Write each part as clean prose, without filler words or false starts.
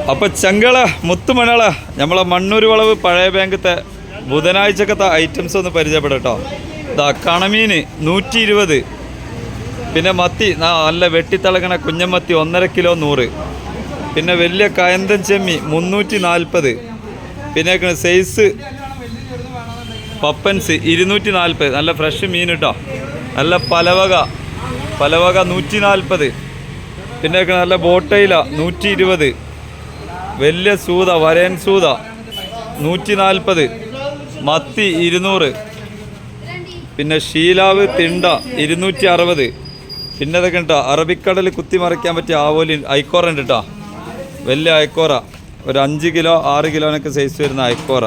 അപ്പം ചെങ്കള മുത്തുമണള നമ്മളെ മണ്ണൂർ വളവ് പഴയ ബാങ്കത്തെ ബുധനാഴ്ചക്കത്തെ ഐറ്റംസ് ഒന്ന് പരിചയപ്പെടാം കേട്ടോ. ഇതാ കണമീൻ 120, പിന്നെ മത്തി നല്ല വെട്ടിത്തിളങ്ങണ കുഞ്ഞമത്തി 1.5 കിലോ 100, പിന്നെ വലിയ കയന്തൻ ചെമ്മി 340, പിന്നെ സൈസ് പപ്പൻസ് 240, നല്ല ഫ്രഷ് മീൻ കേട്ടോ. നല്ല പലവക 140, പിന്നെ നല്ല ബോട്ടയില 120, വലിയ സൂത വരയൻ സൂത 140, മത്തി 200, പിന്നെ ഷീലാവ് തിണ്ട 260, പിന്നെ ഇതൊക്കെ കേട്ടോ അറബിക്കടൽ കുത്തി മറിക്കാൻ പറ്റിയ ആവോലി ഐക്കോറ ഉണ്ട് കേട്ടോ. വലിയ ഐക്കോറ ഒരു 5 കിലോ 6 കിലോനൊക്കെ സൈസ് വരുന്ന ഐക്കോറ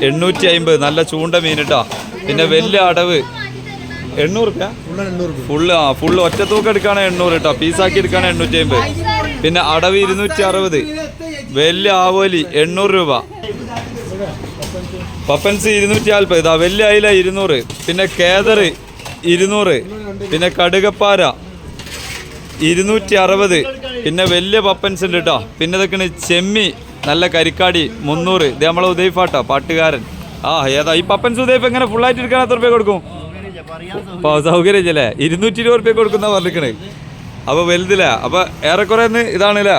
850, നല്ല ചൂണ്ട മീൻ കേട്ടോ. പിന്നെ വലിയ അടവ് 800 രൂപ ഫുള്ള് ഒറ്റ തൂക്കം എടുക്കുകയാണെങ്കിൽ 800 കേട്ടോ, പീസാക്കി എടുക്കുകയാണെങ്കിൽ 850. പിന്നെ അടവ് 260, വലിയ ആവോലി 800 രൂപ, പപ്പൻസ് 240, ഇതാ വലിയ അയില 200, പിന്നെ കേദർ 200, പിന്നെ കടുകപ്പാര 260, പിന്നെ വലിയ പപ്പൻസ് ഉണ്ട് കേട്ടോ. പിന്നെ ഇതൊക്കെയാണ് ചെമ്മി നല്ല കരിക്കാടി 300, ഇത് നമ്മളെ ഉദയ്ഫാട്ടോ പാട്ടുകാരൻ. ഏതാ ഈ പപ്പൻസ് ഉദയ്ഫ് എങ്ങനെ ഫുള്ളായിട്ട് എടുക്കാൻ എത്ര രൂപ കൊടുക്കും? സൗകര്യം ഇല്ലേ, 220 രൂപ കൊടുക്കുന്ന പറഞ്ഞിരിക്കണേ. അപ്പോൾ വലുതില്ലേ, അപ്പോൾ ഏറെക്കുറെ ഇതാണല്ലേ